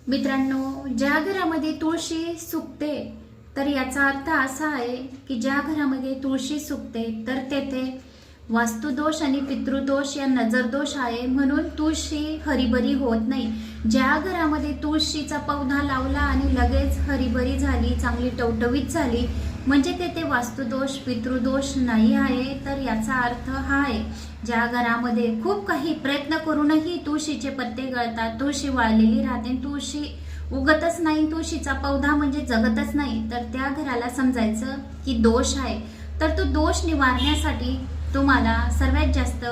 मित्रांनो, ज्या घरामध्ये तुळशी सुकते तर याचा अर्थ असा आहे की ज्या घरामध्ये तुळशी सुकते तर तेथे वास्तुदोष आणि पितृदोष या नजरदोष आहे, म्हणून तुळशी हरिभरी होत नाही. ज्या घरामध्ये तुळशीचा पौधा लावला आणि लगेच हरिभरी झाली, चांगली टवटवीत झाली, म्हणजे तेथे वास्तुदोष पितृदोष नाही आहे. तर याचा अर्थ हा आहे, ज्या घरामध्ये खूप काही प्रयत्न करूनही तुळशीचे पत्ते गळतात, तुळशी वाळलेली राहते, तुळशी उगतच नाही, तुळशीचा पौधा म्हणजे जगतच नाही, तर त्या घराला समजायचं की दोष आहे. तर तो दोष निवारण्यासाठी तुम्हाला सर्वात जास्त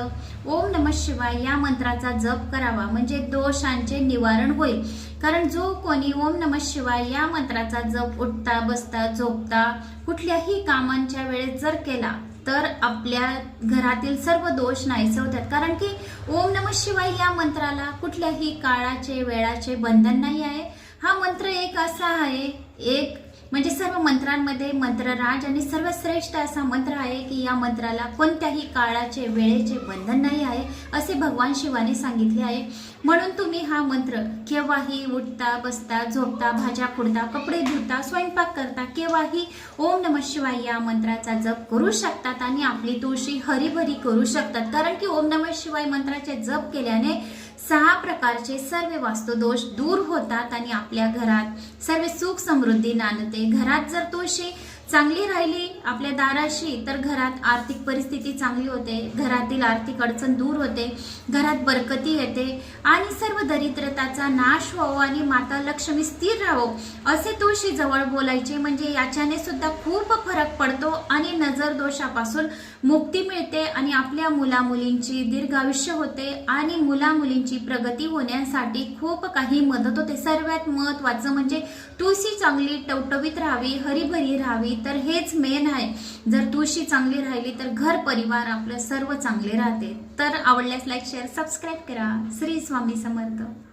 ओम नमः शिवाय या मंत्राचा जप करावा, म्हणजे दोषांचे निवारण होईल. कारण जो कोणी ओम नमः शिवाय या मंत्राचा जप उठता बसता झोपता कुठल्याही कामांच्या वेळेस जर केला तर आपल्या घरातील सर्व दोष नाहीसे होतात. कारण की ओम नमः शिवाय या मंत्राला कुठल्याही काळाचे वेळाचे बंधन नाही आहे. हा मंत्र एक असा आहे, एक म्हणजे सर्व मंत्रांमध्ये मंत्रराज आणि सर्वश्रेष्ठ असा मंत्र आहे की या मंत्राला कोणत्याही काळाचे वेळेचे बंधन नाही आहे असे भगवान शिवाने सांगितले आहे. म्हणून तुम्ही हा मंत्र केव्हाही उठता बसता झोपता भाज्या खुडता कपडे धुता स्वयंपाक करता केव्हाही ओम नमः शिवाय या मंत्राचा जप करू शकतात आणि आपली तुळशी हरिभरी करू शकतात. कारण की ओम नमः शिवाय मंत्राचे जप केल्याने 6 प्रकारचे सर्व वास्तुदोष दूर होतात आणि आपल्या घरात सर्व सुख समृद्धी नांदते. घरात जर तुळशी चांगली राहिली आपल्या दाराशी तर घरात आर्थिक परिस्थिती चांगली होते, घरातील आर्थिक अडचण दूर होते, घरात बरकती येते आणि सर्व दरिद्रताचा नाश व्हावो आणि माता लक्ष्मी स्थिर राहो असे तुळशी जवळ बोलायचे. म्हणजे याच्याने सुद्धा खूप फरक पडतो आणि नजर दोषापासून मुक्ती मिळते आणि आपल्या मुलामुलींची दीर्घ आयुष्य होते आणि मुलामुलींची प्रगती होण्यासाठी खूप काही मदत होते. सर्वात महत्त्वाचं म्हणजे तुळशी चांगली टवटवीत राहावी, हरिभरी राहावी, तर हेच मेन आहे. जर तुळशी चांगली राहिली तर घर परिवार आपलं सर्व चांगले राहते. तर आवडल्यास लाईक शेअर सबस्क्राईब करा. श्री स्वामी समर्थ.